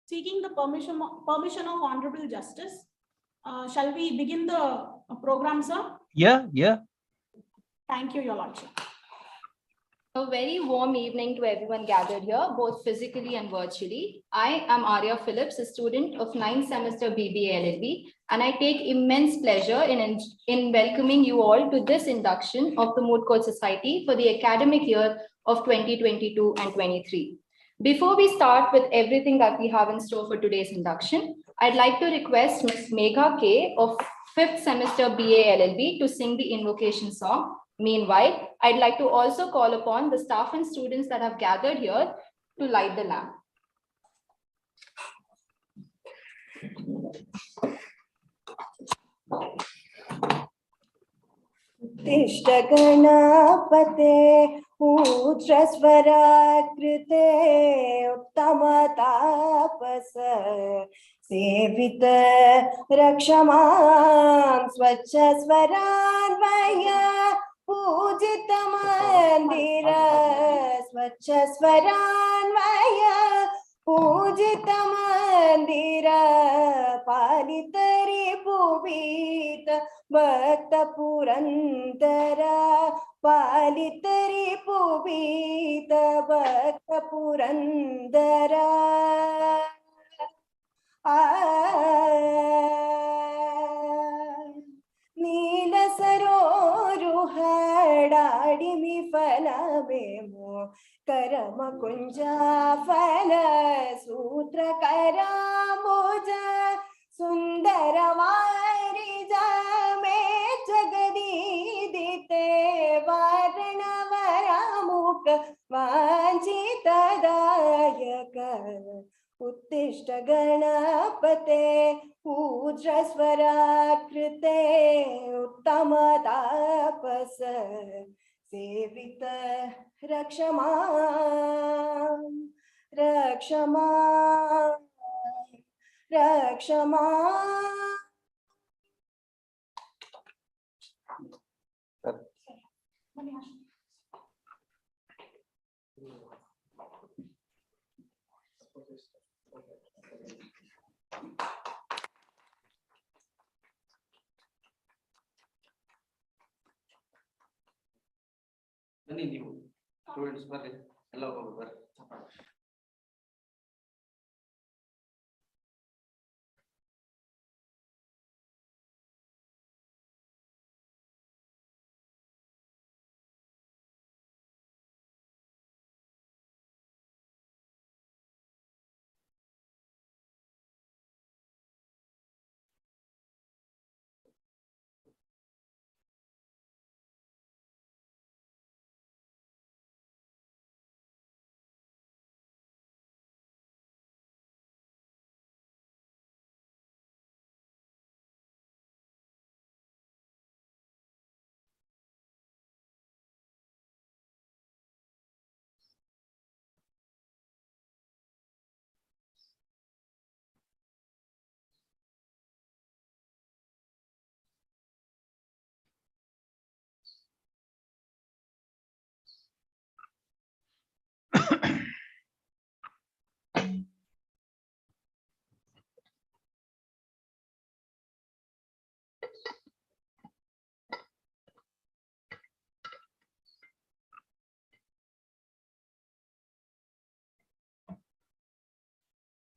seeking the permission of Honorable Justice. Shall we begin the program, sir? Yeah. Thank you, Your Lordship. A very warm evening to everyone gathered here, both physically and virtually. I am Arya Phillips, a student of 9th semester BBA LLB, and I take immense pleasure in welcoming you all to this induction of the Moot Court Society for the academic year of 2022 and 23. Before we start with everything that we have in store for today's induction, I'd like to request Ms. Megha K of 5th semester BA LLB to sing the invocation song. Meanwhile, I'd like to also call upon the staff and students that have gathered here to light the lamp. Tishta Ganapate Ujrasvarakrite Uttama Tapasa Sevita Rakshamam Swachasvaranvaya Pujita Mandira Swachasvaranvaya Pujita Mandira Palitari Pubita Bhakta Purandara Palitari Pubita Bhakta Purandara Nila Saroruhadadi mi fala memo Karama Kunja fala Sutra Karamoja Sundara Varija me Jagadidite Varna Varamukha Vanchita Dayaka Uttishta Ganapate Ujrasvarakrite Uttama Tapasa Sevita Rakshama Students, hello.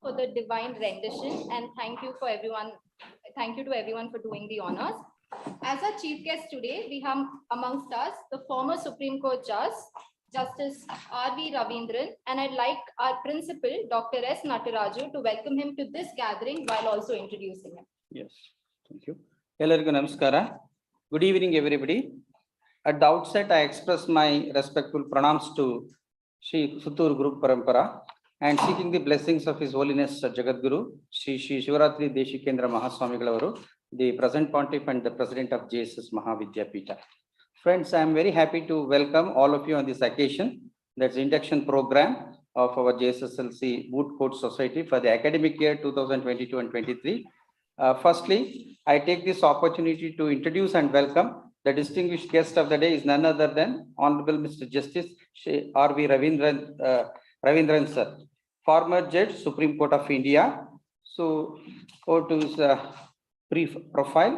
For the divine rendition, and thank you to everyone for doing the honors. As our chief guest today, we have amongst us the former Supreme Court Justice R.V. Ravindran, and I'd like our principal, Dr. S. Nataraju, to welcome him to this gathering while also introducing him. Yes, thank you. Ellarku namaskara. Good evening, everybody. At the outset, I express my respectful pranams to Shri Sutur Guru Parampara and seeking the blessings of His Holiness Jagadguru, Shri Shivaratri Deshikendra Mahaswamigalavaru, the present pontiff and the president of JSS Mahavidyapita. Friends, I am very happy to welcome all of you on this occasion. That's the induction program of our JSSLC Moot Court Society for the academic year 2022 and 23. Firstly, I take this opportunity to introduce and welcome the distinguished guest of the day is none other than Honorable Mr. Justice R.V. Ravindran sir, former judge, Supreme Court of India. So, go to his brief profile.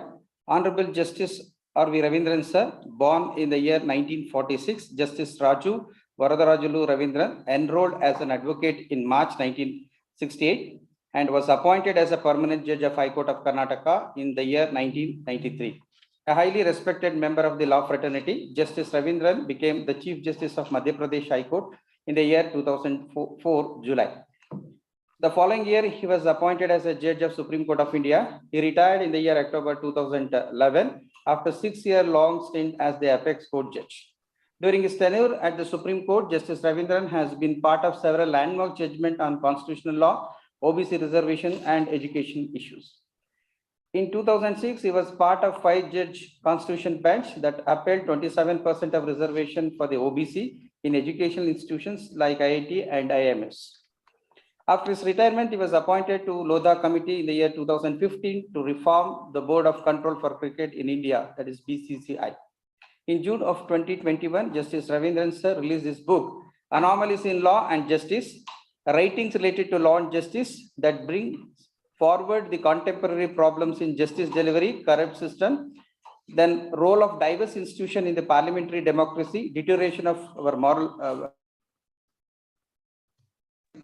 Honorable Justice R.V. Ravindran sir, born in the year 1946, Justice Raju Varadarajulu Ravindran enrolled as an advocate in March 1968 and was appointed as a permanent judge of High Court of Karnataka in the year 1993. A highly respected member of the law fraternity, Justice Ravindran became the Chief Justice of Madhya Pradesh High Court in the year 2004 July. The following year, he was appointed as a judge of Supreme Court of India. He retired in the year October 2011 after a 6-year long stint as the apex court judge. During his tenure at the Supreme Court, Justice Ravindran has been part of several landmark judgments on constitutional law, OBC reservation, and education issues. In 2006, he was part of 5-judge constitution bench that upheld 27% of reservation for the OBC in educational institutions like IIT and IMS. After his retirement, he was appointed to Lodha Committee in the year 2015 to reform the Board of Control for Cricket in India, that is BCCI. In June of 2021, Justice Ravindran sir released his book, Anomalies in Law and Justice, Writings Related to Law and Justice that bring forward the contemporary problems in justice delivery, corrupt system, then role of diverse institution in the parliamentary democracy, deterioration of our moral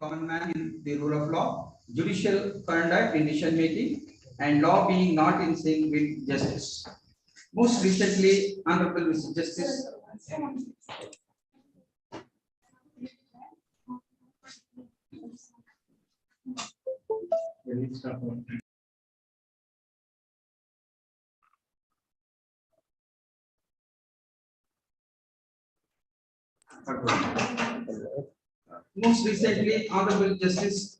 common man in the rule of law, judicial conduct in decision making, and law being not in sync with justice. Most recently, Honorable Mr. Justice Most recently, Honorable Justice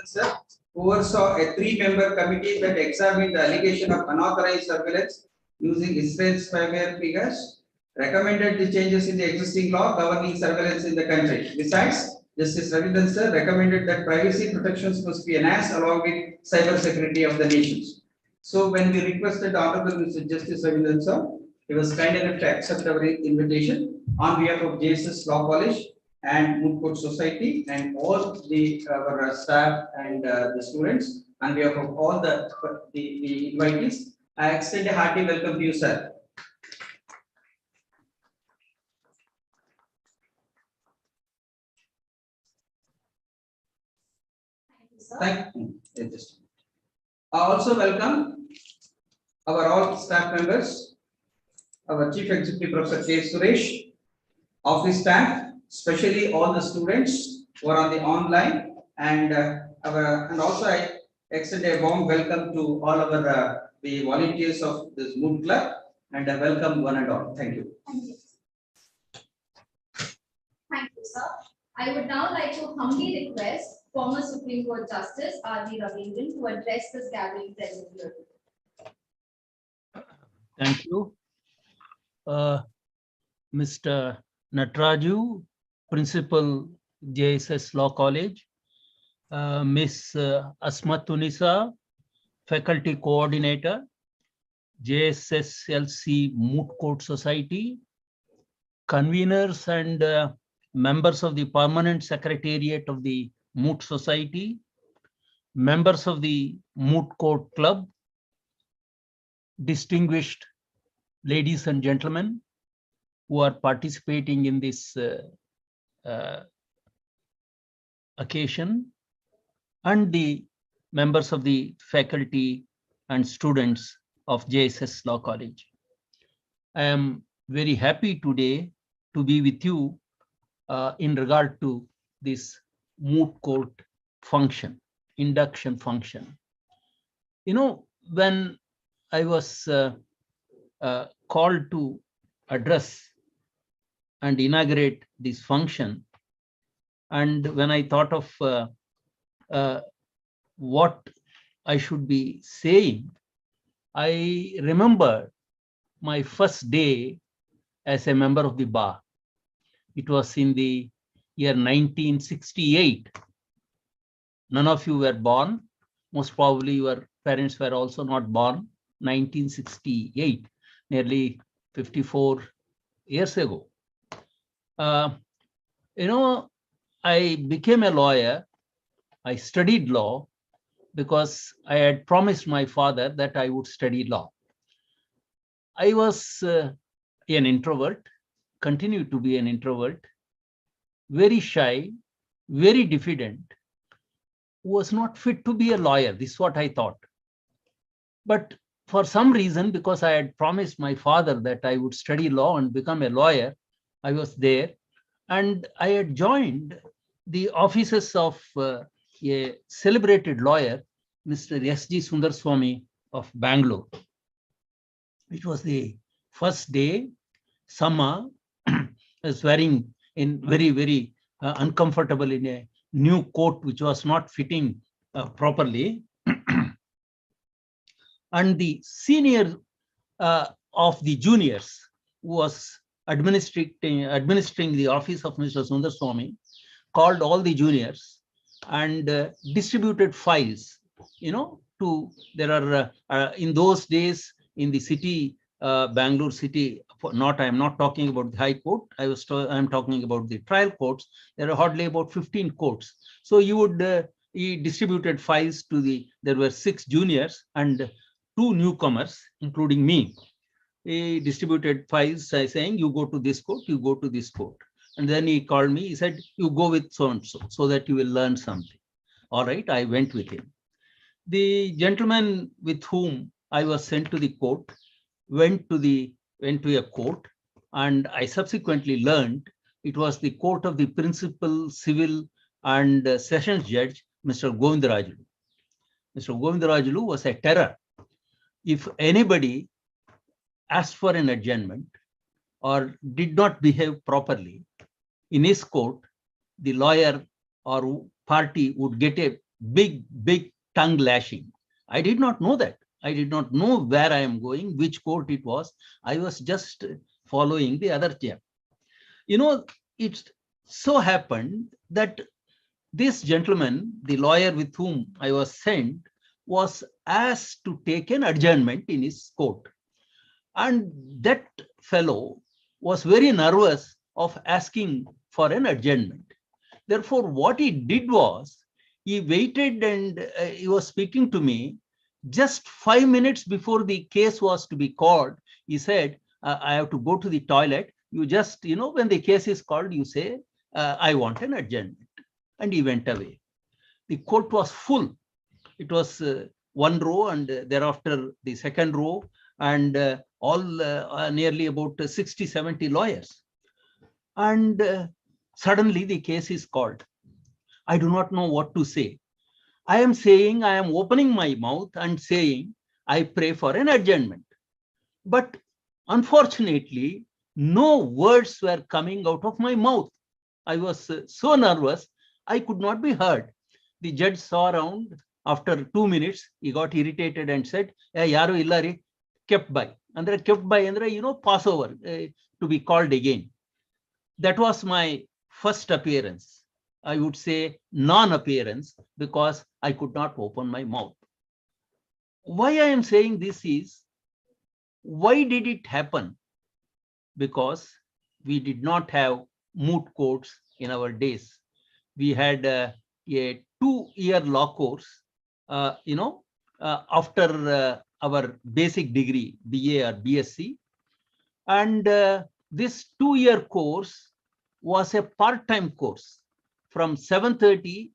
sir oversaw a 3-member committee that examined the allegation of unauthorized surveillance using Israel's spyware figures, recommended the changes in the existing law governing surveillance in the country. Besides, Justice Ravindran sir recommended that privacy protections must be enhanced along with cyber security of the nations. So, when we requested Honorable Mr. Justice Ravindran sir, he was kind enough to accept our invitation on behalf of JSS Law College and Moot Court Society and all the our staff and the students, on behalf of all the invitees, I extend a hearty welcome to you, sir. Thank you. I also welcome our all staff members, our Chief Executive Professor K. Suresh, office staff, especially all the students who are on the online, and also I extend a warm welcome to all our the volunteers of this Moot Club, and I welcome one and all. Thank you. Thank you. Thank you, sir. I would now like to humbly request former Supreme Court Justice R.V. Ravindran to address this gathering present here. Thank you. Mr. Nataraju, Principal, JSS Law College, Ms. Asma Tunisa, Faculty Coordinator, JSSLC Moot Court Society, conveners and members of the Permanent Secretariat of the Moot Society, members of the Moot Court Club, distinguished ladies and gentlemen who are participating in this occasion, and the members of the faculty and students of JSS Law College. I am very happy today to be with you in regard to this Moot Court function, induction function. You know, when I was called to address and inaugurate this function, and when I thought of what I should be saying, I remember my first day as a member of the bar. It was in the year 1968. None of you were born. Most probably your parents were also not born. 1968, nearly 54 years ago. You know, I became a lawyer. I studied law because I had promised my father that I would study law. I was an introvert, continued to be an introvert, very shy, very diffident, was not fit to be a lawyer. This is what I thought. But for some reason, because I had promised my father that I would study law and become a lawyer, I was there. And I had joined the offices of a celebrated lawyer, Mr. S.G. Sundarswamy of Bangalore. It was the first day, summer. I was wearing in very uncomfortable in a new coat, which was not fitting properly. And the senior of the juniors who was administering the office of Mr. Sundarswamy called all the juniors and distributed files, to, there are in those days in the city, Bangalore city, I am not talking about the High Court, I'm talking about the trial courts. There are hardly about 15 courts. So he distributed files to there were 6 juniors and 2 newcomers, including me. He distributed files saying, you go to this court, you go to this court. And then he called me, he said, you go with so-and-so, so that you will learn something. All right, I went with him. The gentleman with whom I was sent to the court went to a court, and I subsequently learned it was the court of the principal civil and sessions judge, Mr. Govindarajulu. Mr. Govindarajulu was a terror. If anybody asked for an adjournment or did not behave properly in his court, the lawyer or party would get a big tongue lashing. I did not know that. I did not know where I am going, which court it was. I was just following the other chair. It so happened that this gentleman, the lawyer with whom I was sent, was asked to take an adjournment in his court. And that fellow was very nervous of asking for an adjournment. Therefore, what he did was, he waited and he was speaking to me. Just 5 minutes before the case was to be called, he said, I have to go to the toilet. You just, when the case is called, you say, I want an adjournment. And he went away. The court was full. It was one row and thereafter the second row, and all nearly about 60, 70 lawyers. And suddenly the case is called. I do not know what to say. I am opening my mouth and saying, I pray for an adjournment. But unfortunately, no words were coming out of my mouth. I was so nervous, I could not be heard. The judge saw around. After 2 minutes, he got irritated and said, Yaru illari, kept by. Andre kept by, pass over to be called again. That was my first appearance. I would say non-appearance, because I could not open my mouth. Why I am saying this is, why did it happen? Because we did not have moot courts in our days. We had a 2-year law course, after our basic degree, BA or BSc. And this 2-year course was a part-time course from 7:30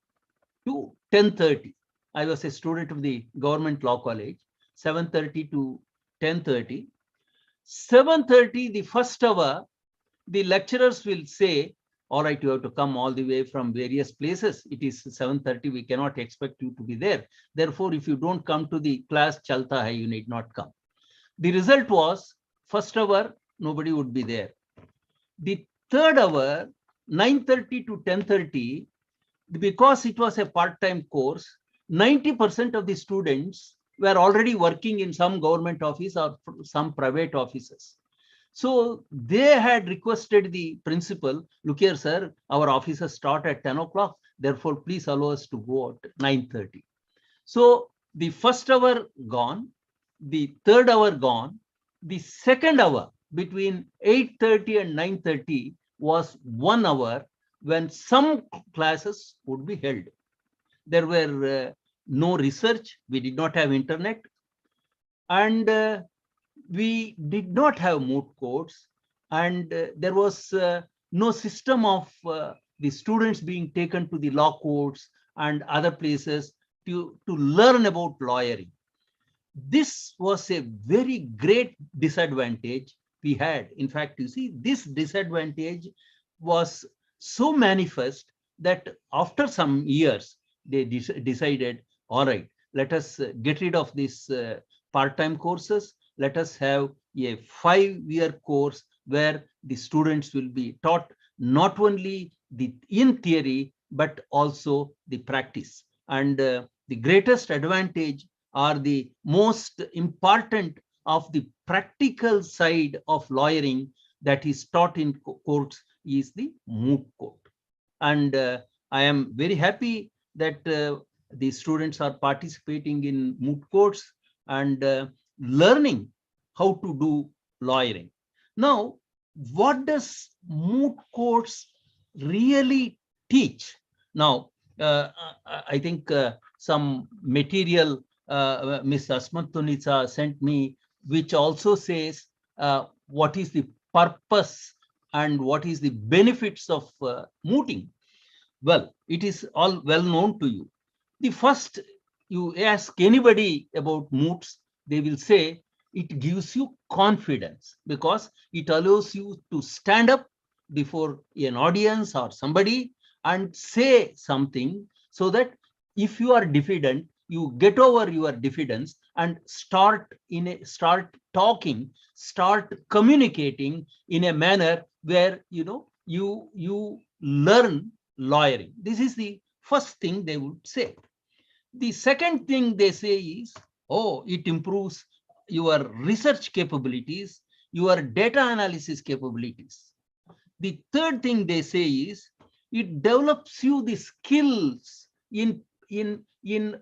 to 10:30. I was a student of the government law college, 7:30 to 10:30. 7:30, the first hour, the lecturers will say, all right, you have to come all the way from various places. It is 7:30, we cannot expect you to be there. Therefore, if you don't come to the class, chalta hai, you need not come. The result was, first hour, nobody would be there. The third hour, 9:30 to 10:30, because it was a part-time course, 90% of the students were already working in some government office or some private offices. So they had requested the principal, look here, sir, our offices start at 10 o'clock. Therefore, please allow us to go at 9:30. So the first hour gone, the third hour gone, the second hour between 8:30 and 9:30 was 1 hour when some classes would be held. There were no research. We did not have internet, and we did not have moot courts, and there was no system of the students being taken to the law courts and other places to learn about lawyering. This was a very great disadvantage we had. In fact, you see, this disadvantage was so manifest that after some years, they decided, all right, let us get rid of these part-time courses. Let us have a 5-year course where the students will be taught not only in theory, but also the practice. And the greatest advantage or the most important of the practical side of lawyering that is taught in courts is the moot court. And I am very happy that the students are participating in moot courts and learning how to do lawyering. Now, what does moot courts really teach? Now, I think some material Ms. Asmat Tunitsa sent me, which also says what is the purpose and what is the benefits of mooting. Well, it is all well known to you. The first, you ask anybody about moots, they will say it gives you confidence because it allows you to stand up before an audience or somebody and say something, so that if you are diffident, you get over your diffidence and start talking, start communicating in a manner where you learn lawyering. This is the first thing they would say. The second thing they say is, oh, it improves your research capabilities, your data analysis capabilities. The third thing they say is, it develops you the skills in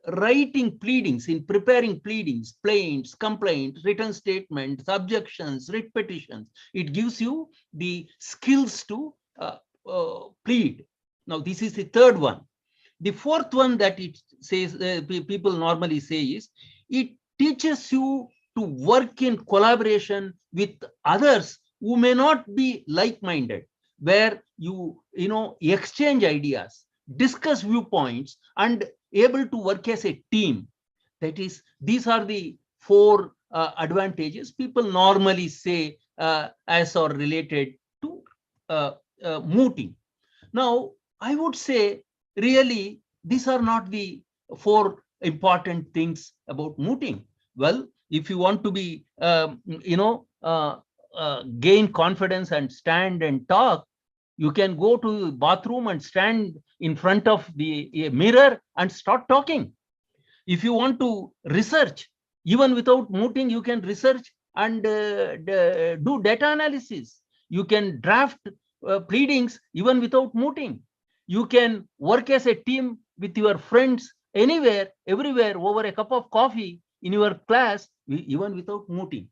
writing pleadings, in preparing pleadings, plaints, complaints, written statements, objections, writ petitions. It gives you the skills to plead. Now, this is the third one. The fourth one that it says, people normally say is, it teaches you to work in collaboration with others who may not be like-minded, where you exchange ideas, discuss viewpoints, and able to work as a team. That is, these are the four advantages people normally say as are related to mooting. Now, I would say, really, these are not the four important things about mooting. Well, if you want to be, gain confidence and stand and talk, you can go to the bathroom and stand in front of the mirror and start talking. If you want to research, even without mooting, you can research and do data analysis. You can draft pleadings even without mooting. You can work as a team with your friends anywhere, everywhere, over a cup of coffee in your class, even without mooting.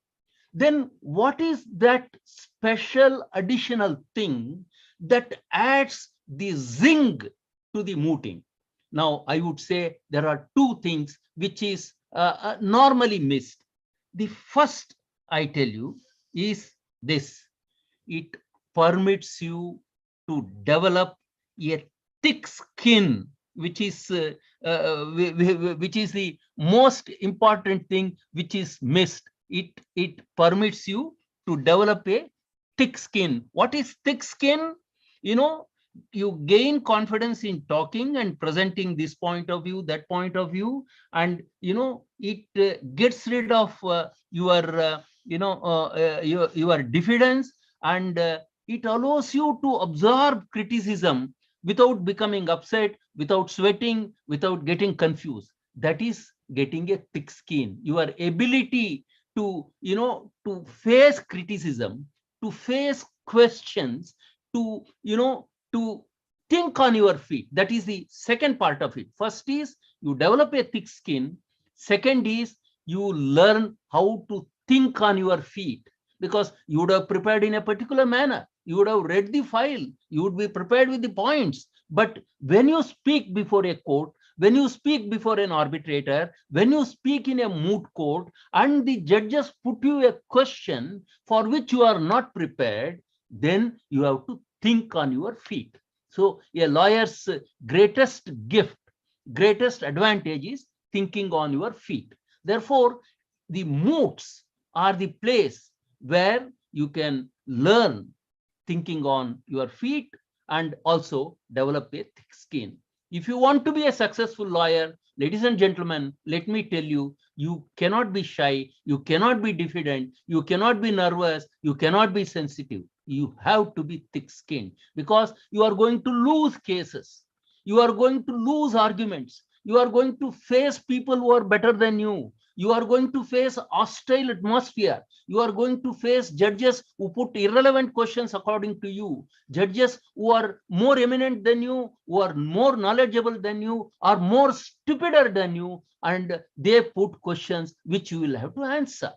Then what is that special additional thing that adds the zing to the mooting? Now, I would say there are two things which is normally missed. The first, I tell you, is this. It permits you to develop a thick skin, which is the most important thing which is missed. It permits you to develop a thick skin. What is thick skin? You gain confidence in talking and presenting this point of view, that point of view, and it gets rid of your diffidence, and it allows you to absorb criticism without becoming upset, without sweating, without getting confused. That is getting a thick skin. Your ability to face criticism, to face questions, to think on your feet. That is the second part of it. First is you develop a thick skin. Second is you learn how to think on your feet. because you would have prepared in a particular manner. You would have read the file. You would be prepared with the points. But when you speak before a court, when you speak before an arbitrator, when you speak in a moot court, and the judges put you a question for which you are not prepared, then you have to think on your feet. So a lawyer's greatest gift, greatest advantage is thinking on your feet. Therefore, the moots are the place where you can learn thinking on your feet and also develop a thick skin. If you want to be a successful lawyer, ladies and gentlemen, let me tell you, you cannot be shy, you cannot be diffident, you cannot be nervous, you cannot be sensitive. You have to be thick-skinned because you are going to lose cases. You are going to lose arguments. You are going to face people who are better than you. You are going to face hostile atmosphere. You are going to face judges who put irrelevant questions according to you. Judges who are more eminent than you, who are more knowledgeable than you, are more stupider than you, and they put questions which you will have to answer.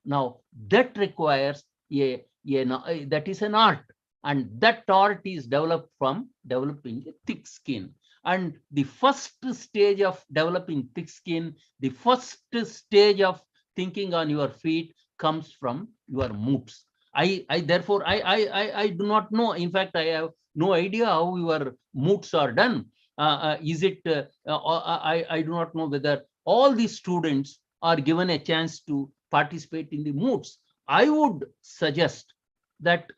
Now, that requires that is an art, and that art is developed from developing a thick skin. And the first stage of developing thick skin, the first stage of thinking on your feet comes from your moots. Therefore, I do not know. In fact, I have no idea how your moots are done. I do not know whether all the students are given a chance to participate in the moots. I would suggest that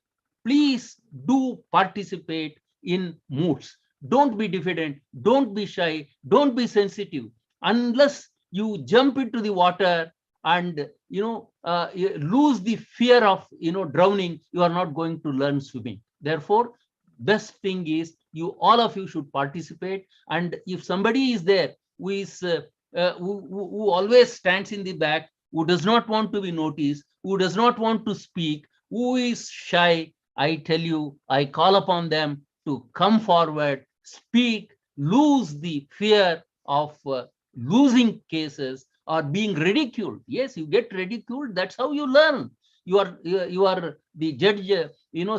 please do participate in moots. Don't be diffident, don't be shy, don't be sensitive. Unless you jump into the water and you lose the fear of drowning, you are not going to learn swimming. Therefore, best thing is all of you should participate. And if somebody is there who is who always stands in the back, who does not want to be noticed, who does not want to speak, who is shy, I tell you, I call upon them to come forward, speak, lose the fear of losing cases or being ridiculed. Yes, you get ridiculed. That's how you learn. You are the judge,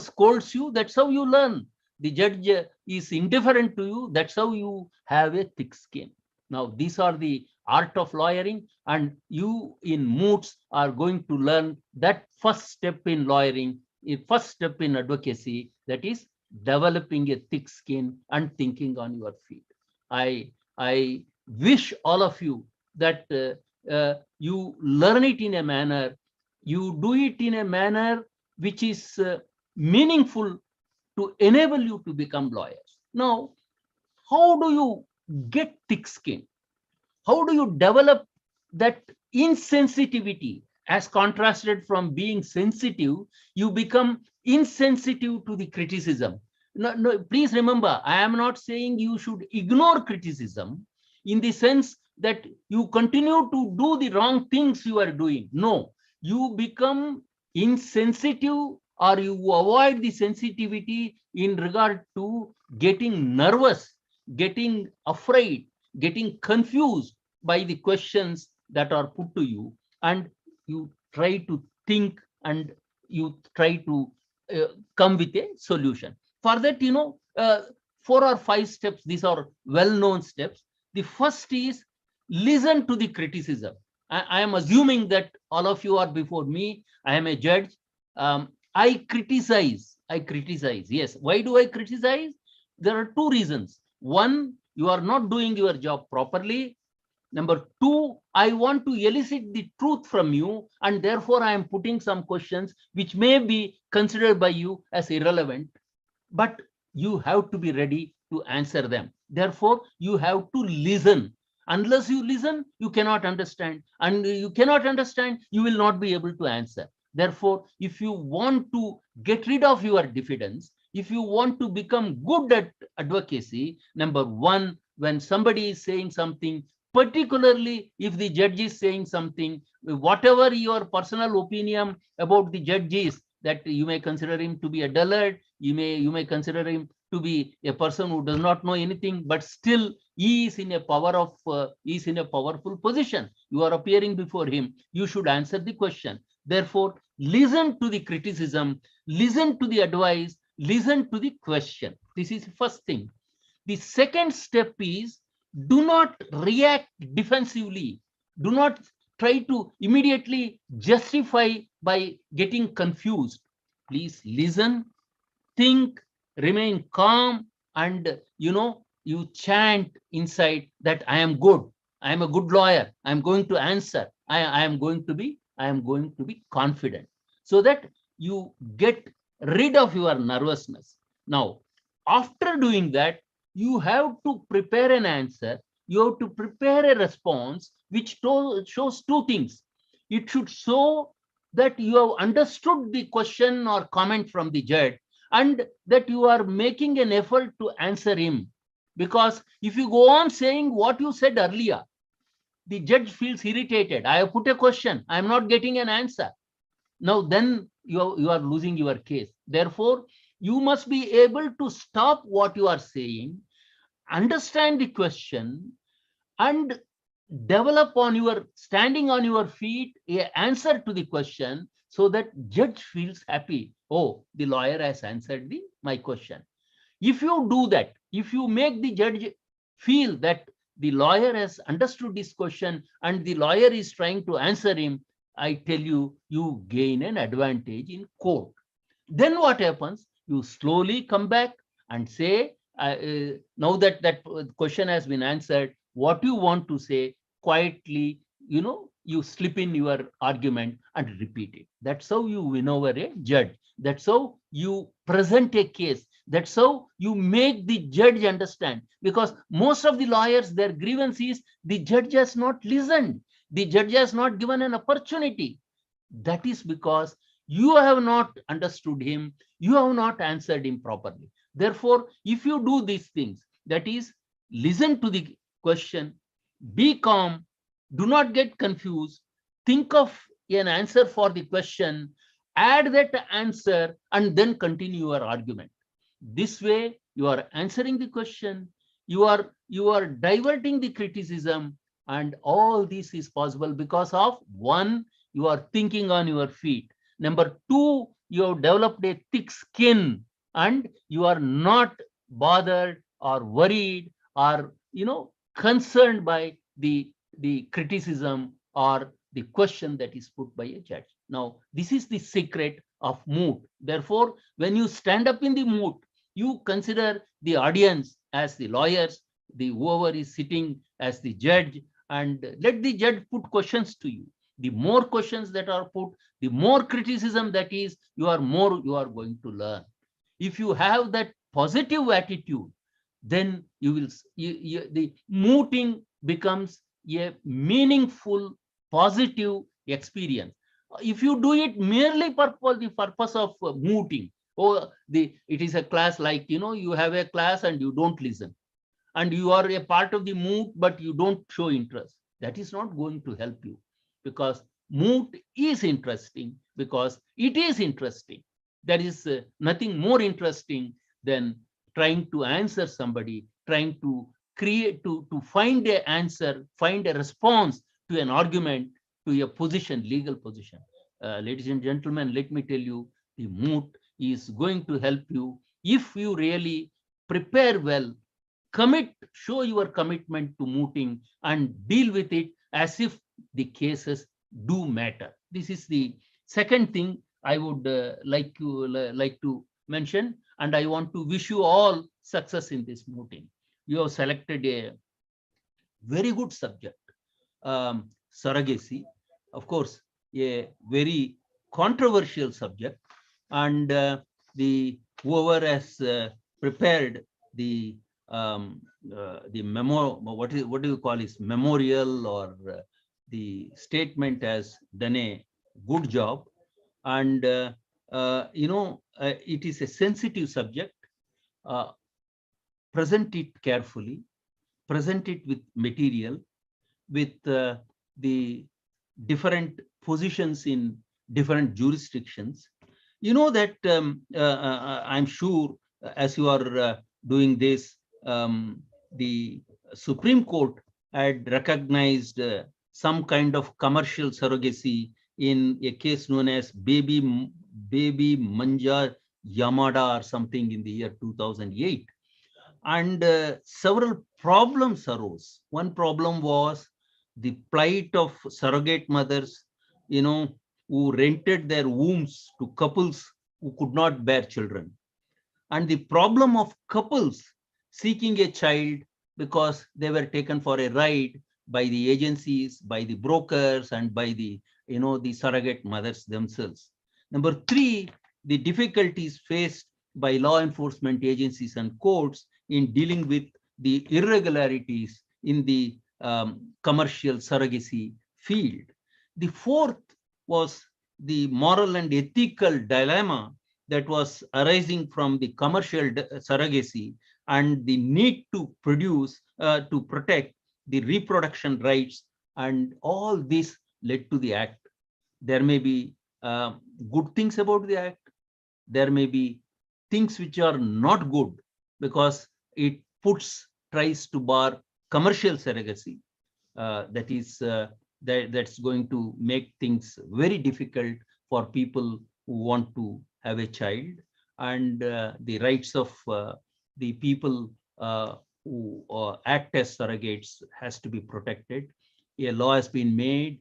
scolds you. That's how you learn. The judge is indifferent to you. That's how you have a thick skin. Now, these are the art of lawyering, and you in moots are going to learn that first step in lawyering, first step in advocacy, that is developing a thick skin and thinking on your feet. I wish all of you that you learn it in a manner, you do it in a manner which is meaningful to enable you to become lawyers. Now, how do you get thick skin? How do you develop that insensitivity? As contrasted from being sensitive, you become insensitive to the criticism. No, please remember, I am not saying you should ignore criticism in the sense that you continue to do the wrong things you are doing. No, you become insensitive or you avoid the sensitivity in regard to getting nervous, getting afraid, getting confused by the questions that are put to you, and you try to think and you try to come with a solution. For that, 4 or 5 steps, these are well-known steps. The first is listen to the criticism. I am assuming that all of you are before me. I am a judge. I criticize. Yes. Why do I criticize? There are 2 reasons. One, you are not doing your job properly. Number 2, I want to elicit the truth from you, and therefore I am putting some questions which may be considered by you as irrelevant, but you have to be ready to answer them. Therefore, you have to listen. Unless you listen, you cannot understand, and you cannot understand, you will not be able to answer. Therefore, if you want to get rid of your diffidence, if you want to become good at advocacy, number 1, when somebody is saying something, particularly if the judge is saying something, whatever your personal opinion about the judge is, that you may consider him to be a dullard, you may consider him to be a person who does not know anything, but still he is in a powerful position. You are appearing before him. You should answer the question. Therefore, listen to the criticism, listen to the advice, listen to the question. This is the first thing. The second step is, do not react defensively. Do not try to immediately justify by getting confused. Please listen, think, remain calm, and you chant inside that I am good. I am a good lawyer. I am going to answer. I am going to be confident, so that you get rid of your nervousness. Now, after doing that, you have to prepare an answer. You have to prepare a response which shows two things. It should show that you have understood the question or comment from the judge, and that you are making an effort to answer him. Because if you go on saying what you said earlier, the judge feels irritated. I have put a question, I am not getting an answer. Now then you are losing your case. Therefore, you must be able to stop what you are saying, understand the question, and develop on your standing on your feet an answer to the question, so that judge feels happy. Oh, the lawyer has answered my question. If you do that, if you make the judge feel that the lawyer has understood this question and the lawyer is trying to answer him, I tell you, you gain an advantage in court. Then what happens? You slowly come back and say, now that question has been answered, what you want to say, quietly, you slip in your argument and repeat it. That's how you win over a judge. That's how you present a case. That's how you make the judge understand. Because most of the lawyers, their grievance is the judge has not listened. The judge has not given an opportunity. That is because you have not understood him. You have not answered him properly. Therefore, if you do these things, that is, listen to the question, be calm, do not get confused, think of an answer for the question, add that answer, and then continue your argument. This way, you are answering the question, you are diverting the criticism, and all this is possible because of, one, you are thinking on your feet. Number two, you have developed a thick skin and you are not bothered or worried or concerned by the criticism or the question that is put by a judge. Now, this is the secret of Moot. Therefore, when you stand up in the Moot, you consider the audience as the lawyers, whoever is sitting as the judge, and let the judge put questions to you. The more questions that are put, the more criticism that is, you are going to learn. If you have that positive attitude, then you will, the mooting becomes a meaningful, positive experience. If you do it merely for the purpose of mooting, it is a class like, you have a class and you don't listen, and you are a part of the Moot, but you don't show interest. That is not going to help you, because Moot is interesting because it is interesting. There is nothing more interesting than trying to answer somebody, trying to create, to find an answer, find a response to an argument, to a position, legal position. Ladies and gentlemen, let me tell you, the Moot is going to help you if you really prepare well, show your commitment to mooting, and deal with it as if the cases do matter. This is the second thing I would like to mention, and I want to wish you all success in this mooting. You have selected a very good subject, surrogacy, of course, a very controversial subject, and whoever has prepared the memo, what do you call it, memorial or the statement, has done a good job. And it is a sensitive subject. Present it carefully, present it with material, with the different positions in different jurisdictions. You know that I'm sure as you are doing this, the Supreme Court had recognized some kind of commercial surrogacy in a case known as Baby Manja Yamada or something in the year 2008. And several problems arose. One problem was the plight of surrogate mothers, who rented their wombs to couples who could not bear children. And the problem of couples seeking a child because they were taken for a ride by the agencies, by the brokers, and by the surrogate mothers themselves. Number three, the difficulties faced by law enforcement agencies and courts in dealing with the irregularities in the commercial surrogacy field. The fourth was the moral and ethical dilemma that was arising from the commercial surrogacy and the need to protect the reproduction rights, and all this led to the act. There may be good things about the act. There may be things which are not good because it tries to bar commercial surrogacy. That's going to make things very difficult for people who want to have a child, and the rights of the people who act as surrogates has to be protected. A law has been made,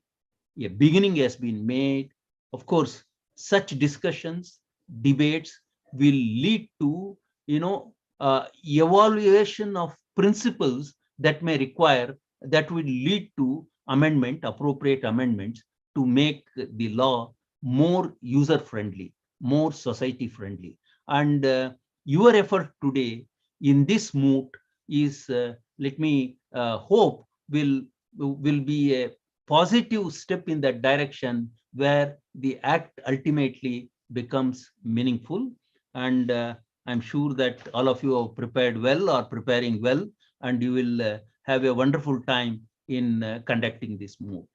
a beginning has been made. Of course, such discussions, debates will lead to evaluation of principles that will lead to appropriate amendments to make the law more user-friendly, more society-friendly. And your effort today in this Moot is, let me hope, will be a positive step in that direction where the act ultimately becomes meaningful. And I'm sure that all of you have prepared well or preparing well, and you will have a wonderful time in conducting this Moot.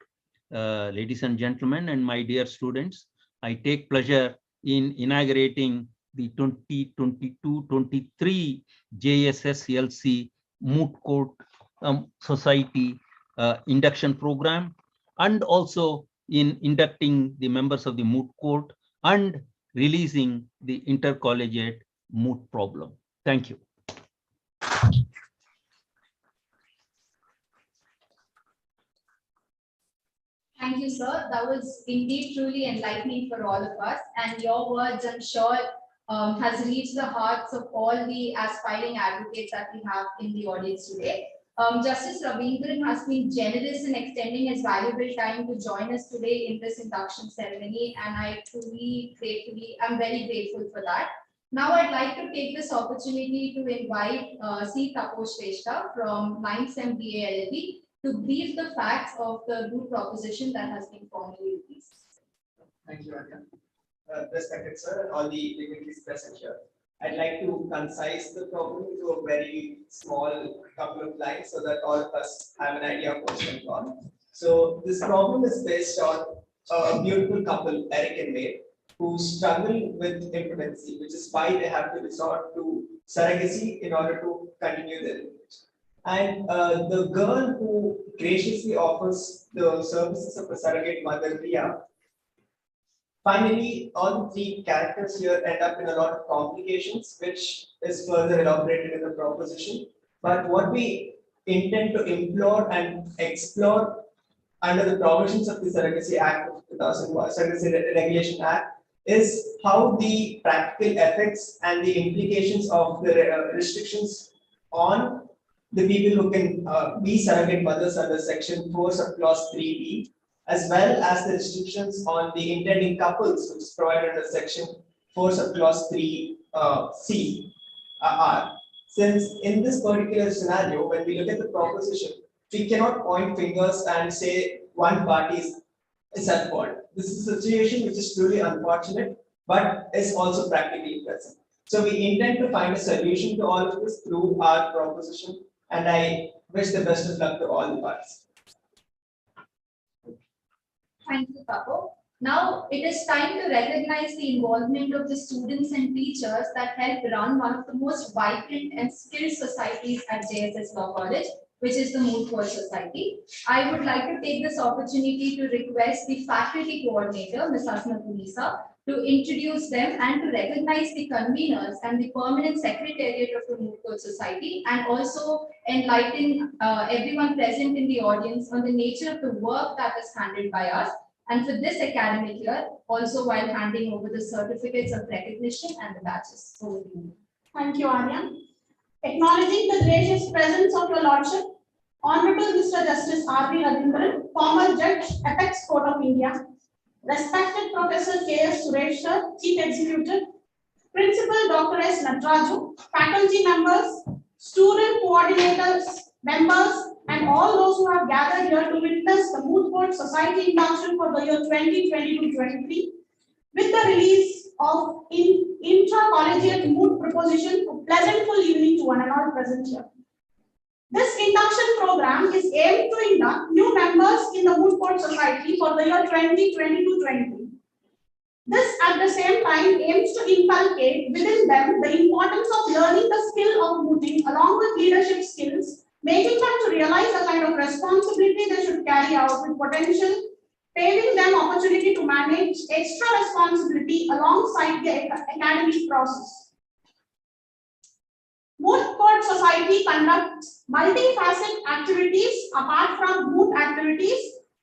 Ladies and gentlemen, and my dear students, I take pleasure in inaugurating the 2022-23 JSSLC Moot Court Society induction program, and also in inducting the members of the Moot Court and releasing the intercollegiate Moot problem. Thank you. Thank you, sir. That was indeed truly enlightening for all of us. And your words, I'm sure, has reached the hearts of all the aspiring advocates that we have in the audience today. Justice Ravindran has been generous in extending his valuable time to join us today in this induction ceremony, and I'm very grateful for that. Now I'd like to take this opportunity to invite C. Taposh Shrestha from 9th Sem BA LLB to brief the facts of the Moot proposition that has been formally released. Thank you, Anya. Respected sir, and all the dignitaries present here. I'd like to concise the problem into a very small couple of lines so that all of us have an idea of what's going on. So this problem is based on a beautiful couple, Eric and May, who struggle with impotency, which is why they have to resort to surrogacy in order to continue their lineage. And the girl who graciously offers the services of a surrogate mother, Ria, finally, all the three characters here end up in a lot of complications, which is further elaborated in the proposition. But what we intend to implore and explore under the provisions of the Surrogacy Act of 2001, Surrogacy Regulation Act, is how the practical effects and the implications of the restrictions on the people who can be surrogate mothers under Section 4 subclause 3B, as well as the restrictions on the intending couples, which is provided under Section 4 subclause 3C R. Since in this particular scenario, when we look at the proposition, we cannot point fingers and say one party is at fault. This is a situation which is truly unfortunate, but is also practically present. So we intend to find a solution to all of this through our proposition, and I wish the best of luck to all the parties. Thank you, Tapo. Now it is time to recognize the involvement of the students and teachers that help run one of the most vibrant and skilled societies at JSS Law College. which is the Moot Society. I would like to take this opportunity to request the faculty coordinator, Ms. Asma Tunisa, to introduce them and to recognize the conveners and the permanent secretariat of the Moot Society, and also enlighten everyone present in the audience on the nature of the work that is handled by us. And for this academic year, also while handing over the certificates of recognition and the badges. Over to you. Thank you, Aryan. Acknowledging the gracious presence of your Lordship, Honorable Mr. Justice R.V. Radindran, former Judge, Apex Court of India, respected Professor K.S. Suresh Sir, Chief Executive, Principal Dr. S. Natraju, faculty members, student coordinators, members, and all those who have gathered here to witness the Moot Society induction for the year 2022-23, with the release of intra-collegiate Moot proposition, a pleasantful evening to one and all present here. This induction program is aimed to induct new members in the Moot Society for the year 2022-23. This at the same time aims to inculcate within them the importance of learning the skill of mooting along with leadership skills, making them to realize the kind of responsibility they should carry out with potential, paving them opportunity to manage extra responsibility alongside the academic process. Moot Court Society conducts multifaceted activities apart from Moot activities,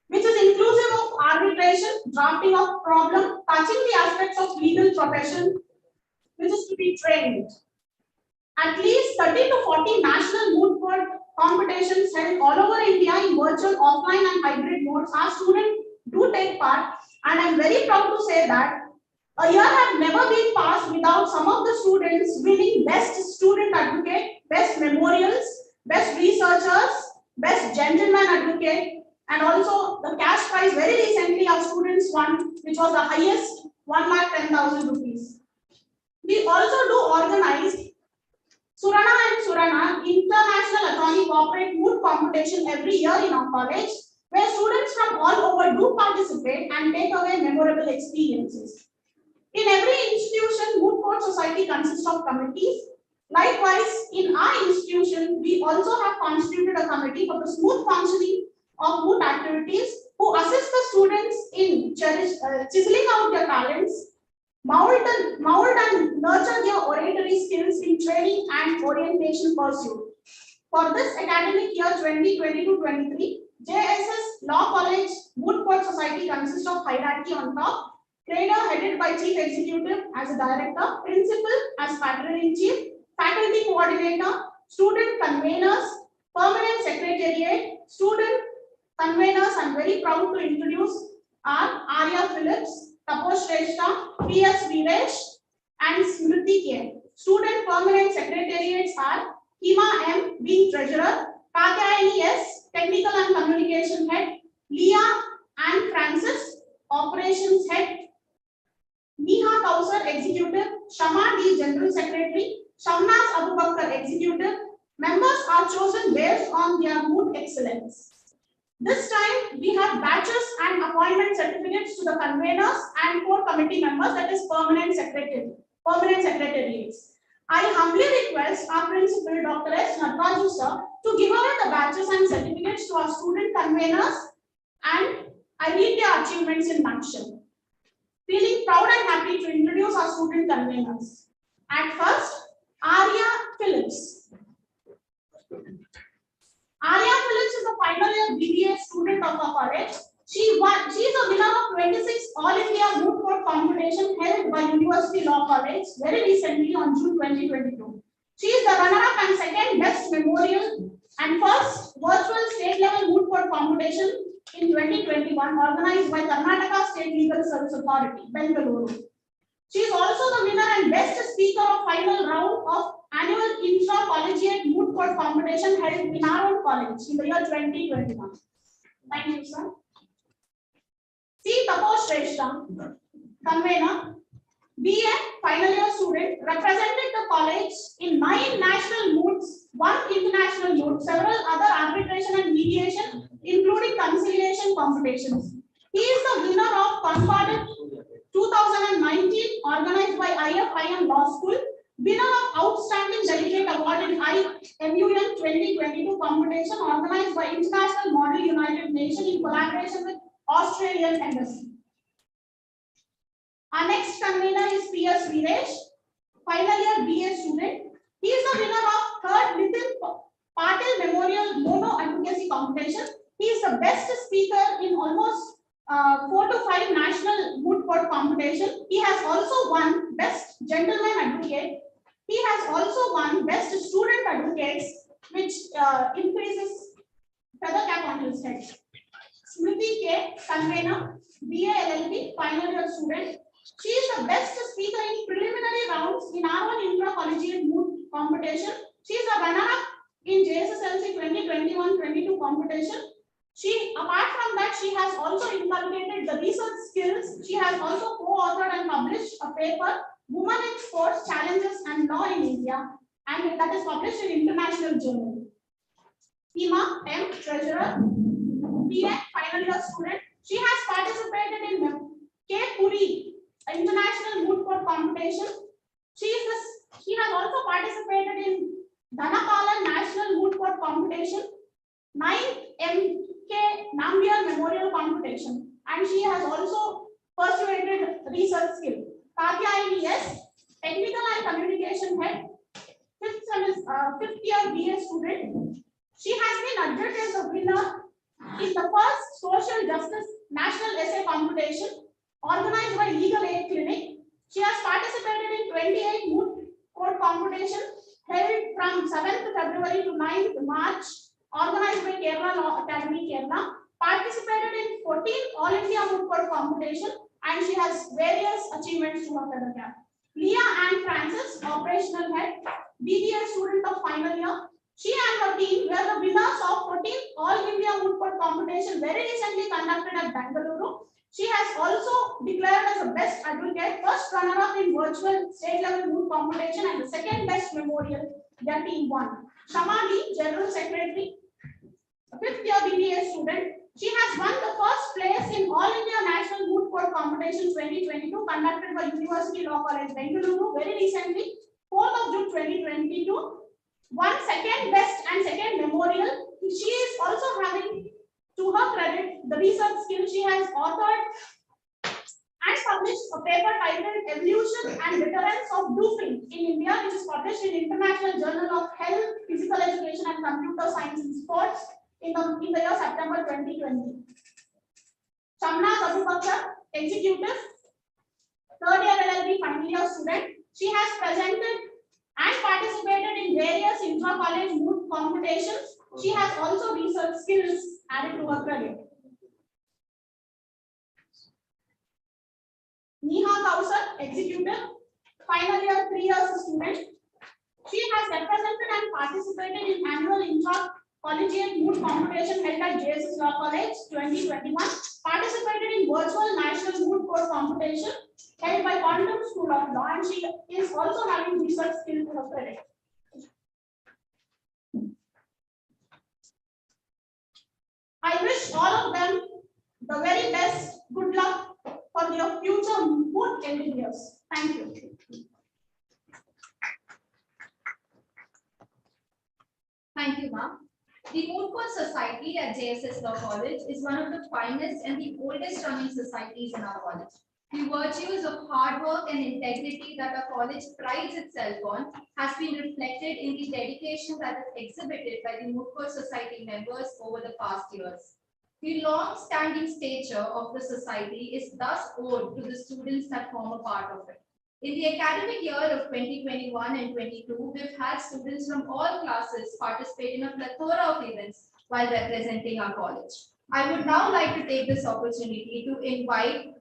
which is inclusive of arbitration, drafting of problem, touching the aspects of legal profession, which is to be trained. At least 30 to 40 national Moot Court competitions held all over India in virtual, offline and hybrid modes. Our students do take part, and I'm very proud to say that a year have never been passed without some of the students winning Best Student Advocate, Best Memorials, Best Researchers, Best Gentleman Advocate, and also the cash prize very recently our students won, which was the highest, 1,10,000 rupees. We also do organize Surana and Surana International Attorney Corporate Moot competition every year in our college, where students from all over do participate and take away memorable experiences. In every institution, Moot Court Society consists of committees. Likewise, in our institution, we also have constituted a committee for the smooth functioning of Moot activities, who assist the students in chiseling out their talents, mold and nurture their oratory skills in training and orientation pursuit. For this academic year 2022-23, JSS Law College Moot Court Society consists of hierarchy on top, trainer headed by Chief Executive as a director, principal as patron-in-chief, faculty coordinator, student conveners, permanent secretariat, student conveners. I'm very proud to introduce are Arya Phillips, Taposh Shrestha, P.S. Viresh, and Smriti K. Student permanent secretariats are Hima M. being treasurer, Katyayani S. technical and communication head, Leah and Francis, operations head, Neha Kausar, executive, Shama D. general secretary, Shamnaz Abubakar, executive. Members are chosen based on their Moot excellence. This time, we have badges and appointment certificates to the conveners and core committee members, that is permanent secretariats. I humbly request our principal, Dr. S. Natraju sir, to give away the badges and certificates to our student conveners, and I read their achievements in nutshell. Feeling proud and happy to introduce our student conveners. At first, Arya Phillips. Arya Phillips is a final year BBA student of our college. She is a winner of 26 All India Moot Court competition held by University Law College very recently on June 2022. She is the runner-up and second best memorial and first virtual state level Moot Court competition in 2021 organized by Karnataka State Legal Service Authority, Bengaluru. She is also the winner and best speaker of final round of annual intra-collegiate Moot Court competition held in our own college in the year 2021. Thank you, sir. C. Taposh Shrestha, convener, BA final year student, represented the college in 9 national moots, 1 international moot, several other arbitration and mediation, including conciliation competitions. He is the winner of Concordant 2019 organized by IFIM Law School, winner of Outstanding Delegate Award in MUN 2022 competition organized by International Model United Nations in collaboration with Australian Embassy. Our next convener is P.S. Viresh, final year BA student. He is the winner of 3rd Nitin Patil Memorial Mono Advocacy Competition. He is the best speaker in almost 4 to 5 national moot court competition. He has also won Best Gentleman Advocate. He has also won Best Student Advocates, which increases feather cap on his head. Smriti K, convener, BA LLB, final year student. She is the best speaker in preliminary rounds in our intra-collegiate moot competition. She is a runner-up in JSSLC 2021-22 competition. Apart from that, she has also inculcated the research skills. She has also co-authored and published a paper, Women in Sports, Challenges and Law in India, and that is published in International Journal. Hima M, treasurer, BA, final year student. She has participated in K. Puri International Moot Court Competition. She has also participated in Dhanapala National Moot Court Competition, 9th M.K. Nambiar Memorial Competition, and she has also persuaded research skill. Katya IVS, Technical and Communication Head, 5th year BA student. She has been adjudged as a winner in the first Social Justice National Essay Competition organized by Legal Aid Clinic. She has participated in 28 moot court competition held from 7th February to 9th March, organized by Kerala Law Academy, Kerala. Participated in 14 All India moot court competition, and she has various achievements to her feather cap. Leah Ann Francis, operational head, BBA student of final year. She and her team were the winners of 14th All India moot court competition very recently conducted at Bangalore. She has also declared as a best advocate, first runner-up in virtual state-level moot competition, and the second best memorial their team won. Shamali, General Secretary, 5th year BBA student. She has won the first place in All India National Moot Court Competition 2022 conducted by University Law College, Bangalore very recently, 4th of June 2022. Won second best and second memorial. She is also having, to her credit, the research skill. She has authored and published a paper titled Evolution and Deterrence of Doping in India, which is published in International Journal of Health, Physical Education and Computer Science in Sports in the year September 2020. Shamnaz Abubakar, executive, 3rd year LLB final year student. She has presented and participated in various intra-college moot competitions. She has also research skills added to her credit. Neha Kausar, executive, final year 3 years student. She has represented and participated in annual intra-collegiate moot competition held at JSS Law College 2021. Participated in virtual national moot court competition held by Quantum School of Law, and she is also having research skills to her credit. I wish all of them the very best. Good luck for your future moot endeavors. Thank you. Thank you, ma'am. The Moot Court Society at JSS Law College is one of the finest and the oldest running societies in our college. The virtues of hard work and integrity that our college prides itself on has been reflected in the dedication that is exhibited by the Moot Court Society members over the past years. The long-standing stature of the society is thus owed to the students that form a part of it. In the academic year of 2021 and 22, we've had students from all classes participate in a plethora of events while representing our college. I would now like to take this opportunity to invite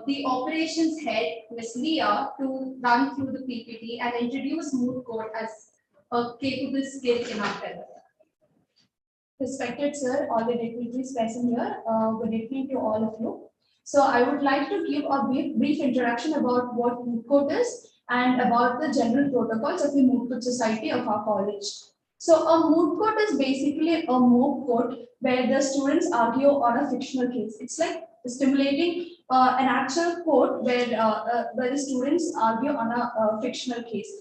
the operations head, Ms. Leah, to run through the PPT and introduce Moot Court as a capable skill in our fellow. Respected sir, all the dignitaries present here, good evening to all of you. So I would like to give a brief introduction about what Moot Court is and about the general protocols of the Moot Court Society of our college. So a Moot Court is basically a mock court where the students argue on a fictional case. It's like stimulating an actual court where the students argue on a fictional case.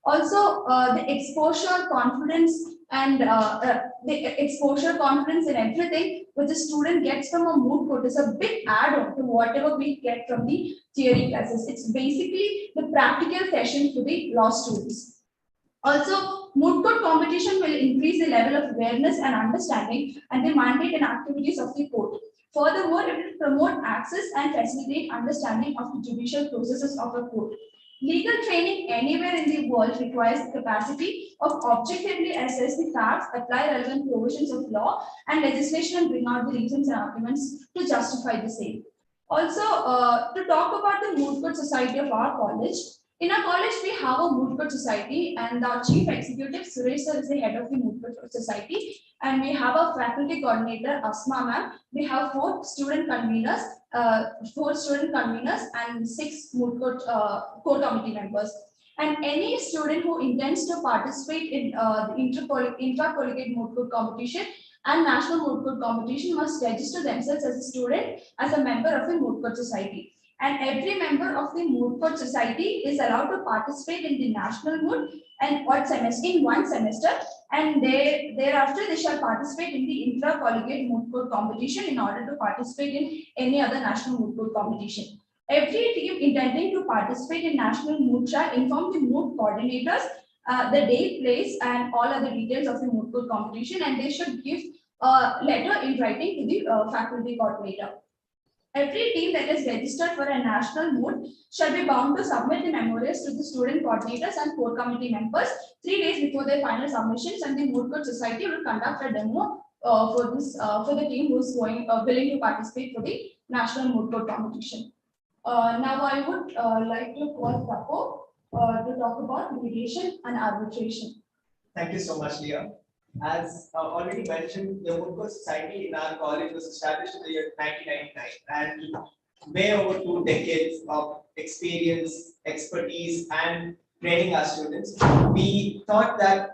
Also, the exposure, confidence, and confidence in everything which the student gets from a moot court is a big add-on to whatever we get from the theory classes. It's basically the practical session for the law students. Also, moot court competition will increase the level of awareness and understanding and the mandate and activities of the court. Furthermore, it will promote access and facilitate understanding of the judicial processes of a court. Legal training anywhere in the world requires the capacity of objectively assess the facts, apply relevant provisions of law and legislation, and bring out the reasons and arguments to justify the same. Also, to talk about the moot court society of our college, in our college, we have a moot court society, and our chief executive, Suresh sir, is the head of the moot court society. And we have a faculty coordinator, Asma ma'am. We have 4 student conveners, and 6 moot court core committee members. And any student who intends to participate in the intra-collegiate moot court competition and national moot court competition must register themselves as a student, as a member of the moot court society. And every member of the moot court society is allowed to participate in the national moot and in one semester, and thereafter they shall participate in the intra-collegiate moot court competition in order to participate in any other national moot court competition. Every team intending to participate in national moot shall inform the moot coordinators the date, place, and all other details of the moot court competition, and they should give a letter in writing to the faculty coordinator. Every team that is registered for a national moot shall be bound to submit the memorials to the student coordinators and core committee members 3 days before their final submissions, and the moot court society will conduct a demo for the team who is willing to participate for the national moot court competition. Now I would like to call Tapo to talk about mediation and arbitration. Thank you so much, Leah. As already mentioned, the Moot Court Society in our college was established in the year 1999, and way over 2 decades of experience, expertise, and training our students. We thought that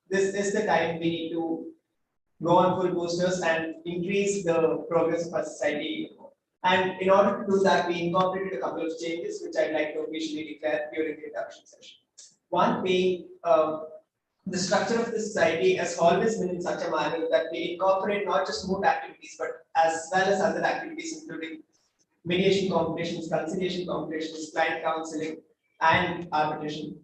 this is the time we need to go on full boosters and increase the progress of our society. And in order to do that, we incorporated a couple of changes, which I'd like to officially declare during the induction session. One being, the structure of the society has always been in such a manner that we incorporate not just moot activities, but as well as other activities, including mediation competitions, conciliation competitions, client counseling, and arbitration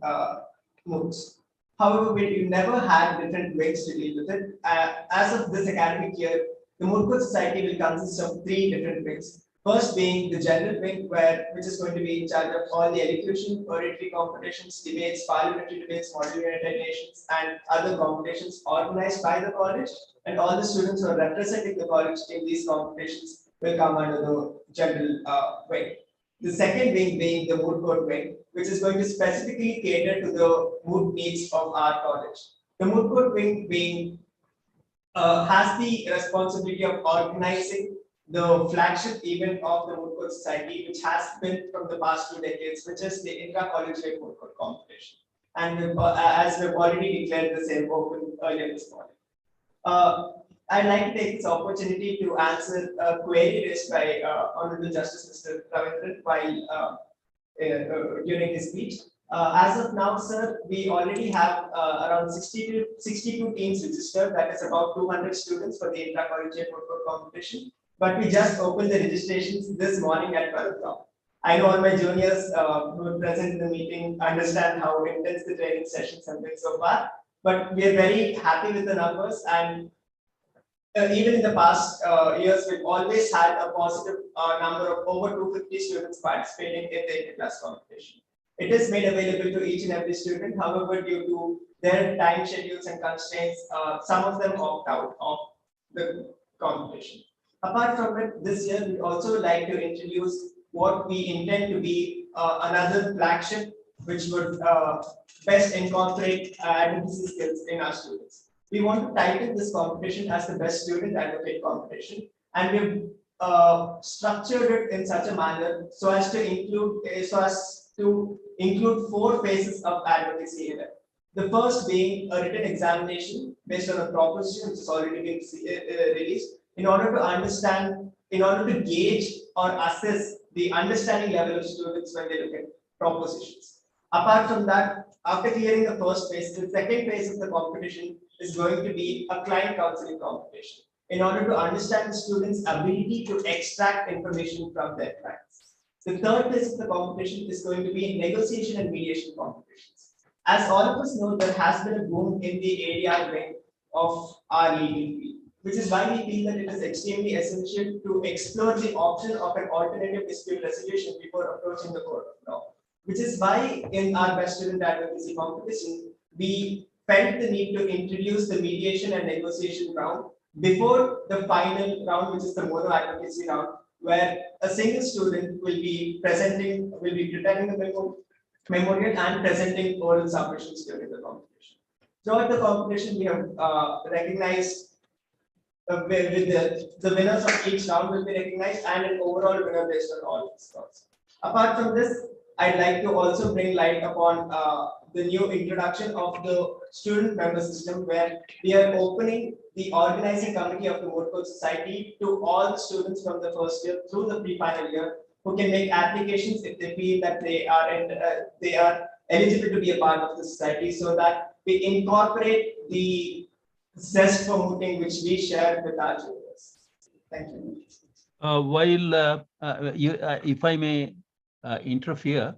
moots. However, we never had different ways to deal with it. As of this academic year, the Moot Court Society will consist of 3 different wings. First being the general wing, which is going to be in charge of all the elocution, oratory competitions, debates, parliamentary debates, model United Nations, and other competitions organized by the college. And all the students who are representing the college in these competitions will come under the general wing. The second wing being the moot court wing, which is going to specifically cater to the moot needs of our college. The moot court wing being has the responsibility of organizing the flagship event of the Moot Court Society, which has been from the past 2 decades, which is the intra-collegiate moot court competition. And as we've already declared the same open earlier this morning. I'd like to take this opportunity to answer a query raised by Honorable Justice Mr. Ravindran while during his speech. As of now, sir, we already have around 62 teams registered. That is about 200 students for the intra-collegiate moot court competition. But we just opened the registrations this morning at 12 o'clock. I know all my juniors who are present in the meeting understand how intense the training sessions have been so far. But we are very happy with the numbers, and even in the past years, we've always had a positive number of over 250 students participating in the inter-class competition. It is made available to each and every student. However, due to their time schedules and constraints, some of them opt out of the competition. Apart from it, this year we also like to introduce what we intend to be another flagship, which would best incorporate advocacy skills in our students. We want to title this competition as the Best Student Advocate Competition, and we've structured it in such a manner so as to include 4 phases of advocacy in it. The first being a written examination based on a proposition which has already been released, in order to gauge or assess the understanding level of students when they look at propositions. Apart from that, after clearing the first phase, the second phase of the competition is going to be a client counseling competition in order to understand the students' ability to extract information from their clients. The third phase of the competition is going to be negotiation and mediation competitions. As all of us know, there has been a boom in the ADR wing of our legal field, which is why we feel that it is extremely essential to explore the option of an alternative dispute resolution before approaching the court of law. Which is why in our best student advocacy competition, we felt the need to introduce the mediation and negotiation round before the final round, which is the mono advocacy round, where a single student will be preparing the memorial and presenting oral submissions during the competition. Throughout the competition, we have recognized with the winners of each round will be recognized and an overall winner based on all the scores. Apart from this, I'd like to also bring light upon the new introduction of the student member system, where we are opening the organizing committee of the Moot Court Society to all the students from the first year through the pre-final year, who can make applications if they feel that they are eligible to be a part of the society, so that we incorporate the zest for mooting which we share with our juniors. Thank you. If I may interfere,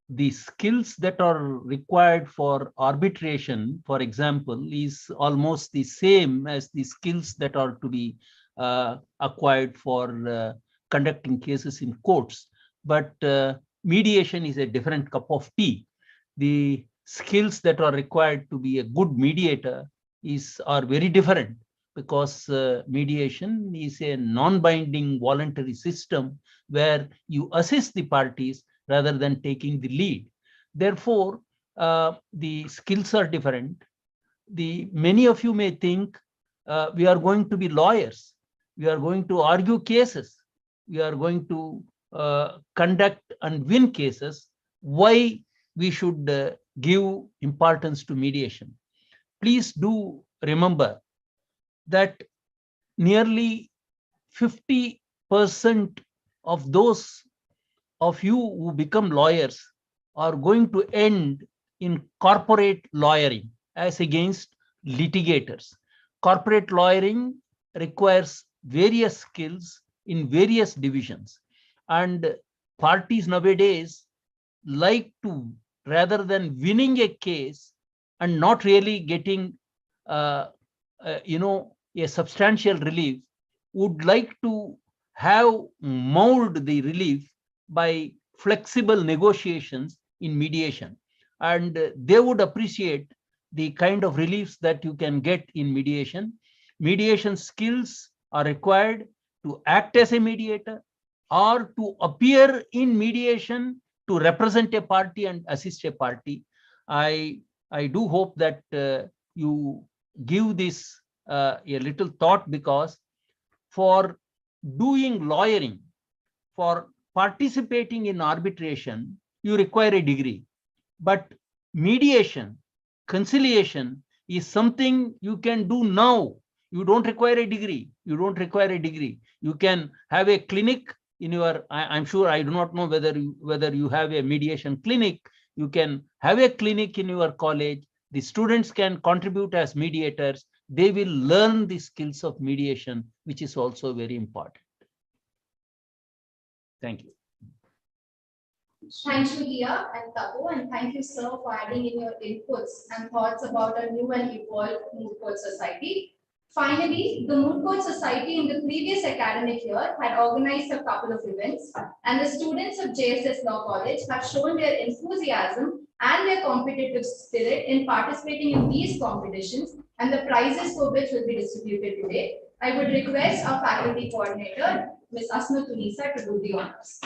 the skills that are required for arbitration, for example, is almost the same as the skills that are to be acquired for conducting cases in courts. But mediation is a different cup of tea. The skills that are required to be a good mediator are very different, because mediation is a non-binding voluntary system where you assist the parties rather than taking the lead. Therefore, the skills are different. Many of you may think we are going to be lawyers, we are going to argue cases, we are going to conduct and win cases. Why we should give importance to mediation? Please do remember that nearly 50% of those of you who become lawyers are going to end in corporate lawyering as against litigators. Corporate lawyering requires various skills in various divisions, and parties nowadays like to, rather than winning a case and not really getting a substantial relief, would like to have mold the relief by flexible negotiations in mediation, and they would appreciate the kind of reliefs that you can get in mediation. Mediation skills are required to act as a mediator or to appear in mediation to represent a party and assist a party. I do hope that you give this a little thought, because for doing lawyering, for participating in arbitration, you require a degree. But mediation, conciliation is something you can do now. You don't require a degree. You don't require a degree. You can have a clinic in your, I'm sure, I do not know whether you have a mediation clinic. You can have a clinic in your college. The students can contribute as mediators. They will learn the skills of mediation, which is also very important. Thank you. Thank you, Leah and Tapo, and thank you, sir, for adding in your inputs and thoughts about a new and evolved Moot Court Society. Finally, the Moot Court Society in the previous academic year had organized a couple of events, and the students of JSS Law College have shown their enthusiasm and their competitive spirit in participating in these competitions, and the prizes for which will be distributed today. I would request our faculty coordinator, Ms. Asma Tunisa, to do the honors.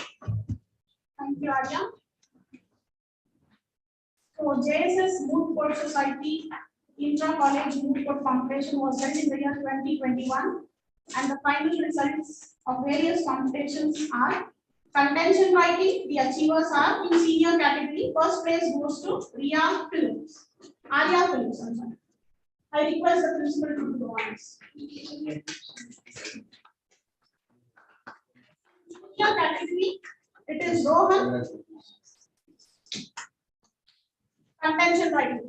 Thank you, Arya. So JSS Moot Court Society Intra-College Moot Court Competition was held in the year 2021, and the final results of various competitions are: contention writing, the achievers are in senior category. First place goes to Arya Phillips. I'm sorry. I request the principal to do the honors. Senior category, it is Rohan. Contention writing.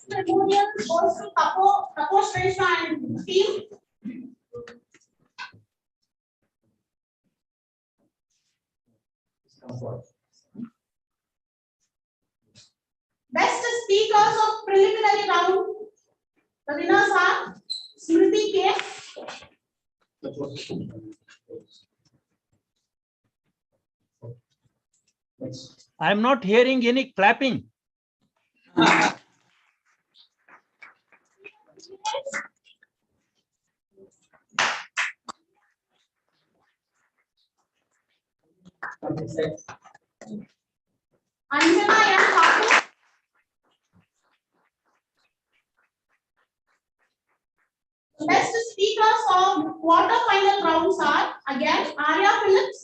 Memorial goes to Tapo Shrestha and team. Best speakers of preliminary round. The winners are Smriti K. I am not hearing any clapping. Anjana and Thakur. Best speakers of quarter-final rounds are again Arya Phillips.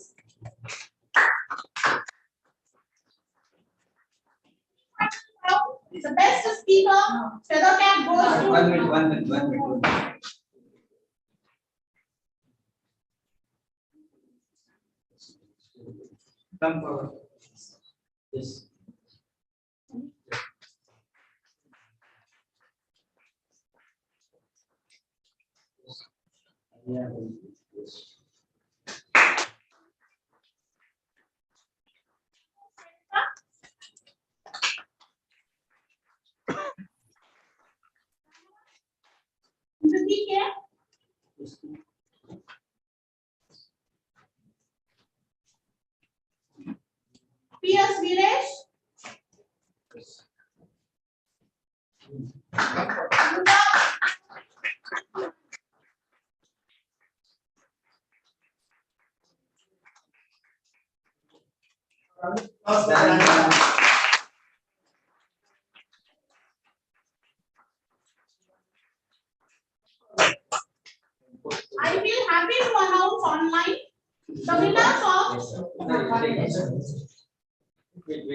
The best speaker feather cap goes to 1 minute, 1 minute, 1 minute. Come forward. Yes. Yeah. Smriti K. P.S. Viresh. I feel happy to announce online the winners of Wait.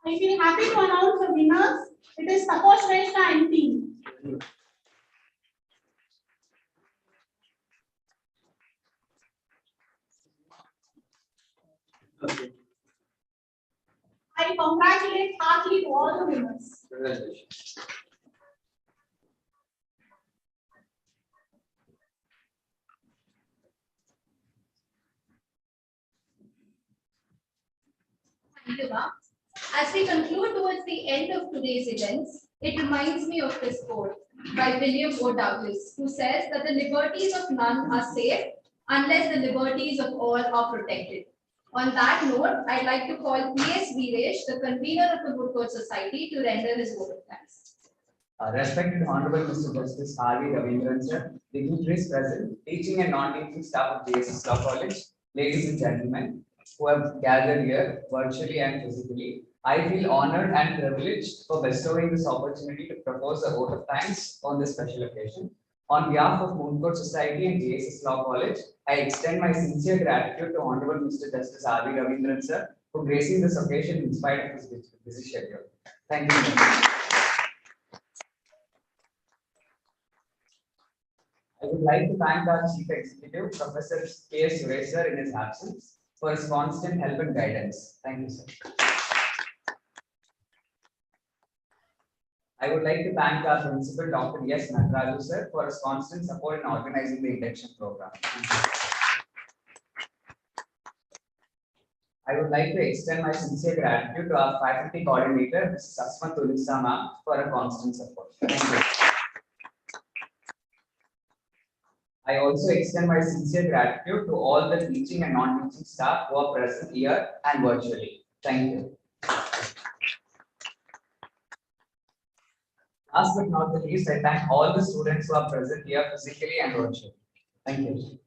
I feel happy to announce the winners. It is Tapo Shrestha and team. I congratulate heartily to all the winners. Congratulations. Thank you, ma'am. As we conclude towards the end of today's events, it reminds me of this quote by William O. Douglas, who says that the liberties of none are safe unless the liberties of all are protected. On that note, I'd like to call P.S. Viresh, the convener of the Moot Society, to render his vote of thanks. Respected Honorable Mr. Justice R.V. Ravindran sir, dignitaries present, teaching and non-teaching staff of JSS Law College, ladies and gentlemen who have gathered here virtually and physically, I feel honored and privileged for bestowing this opportunity to propose a vote of thanks on this special occasion. On behalf of Moot Society and JSS Law College, I extend my sincere gratitude to Honorable Mr. Justice R.V. Ravindran sir for gracing this occasion in spite of his busy schedule. Thank you. I would like to thank our Chief Executive, Professor K. Suresh sir, in his absence, for his constant help and guidance. Thank you, sir. I would like to thank our Principal, Dr. S. Nataraju sir, for his constant support in organizing the induction program. I would like to extend my sincere gratitude to our faculty coordinator, Mrs. Asma Tulisa ma'am, for her constant support. Thank you. I also extend my sincere gratitude to all the teaching and non-teaching staff who are present here and virtually. Thank you. Last but not the least, I thank all the students who are present here physically and virtually. Thank you.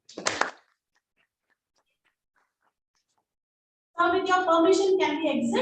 Now, with your permission, can we exit?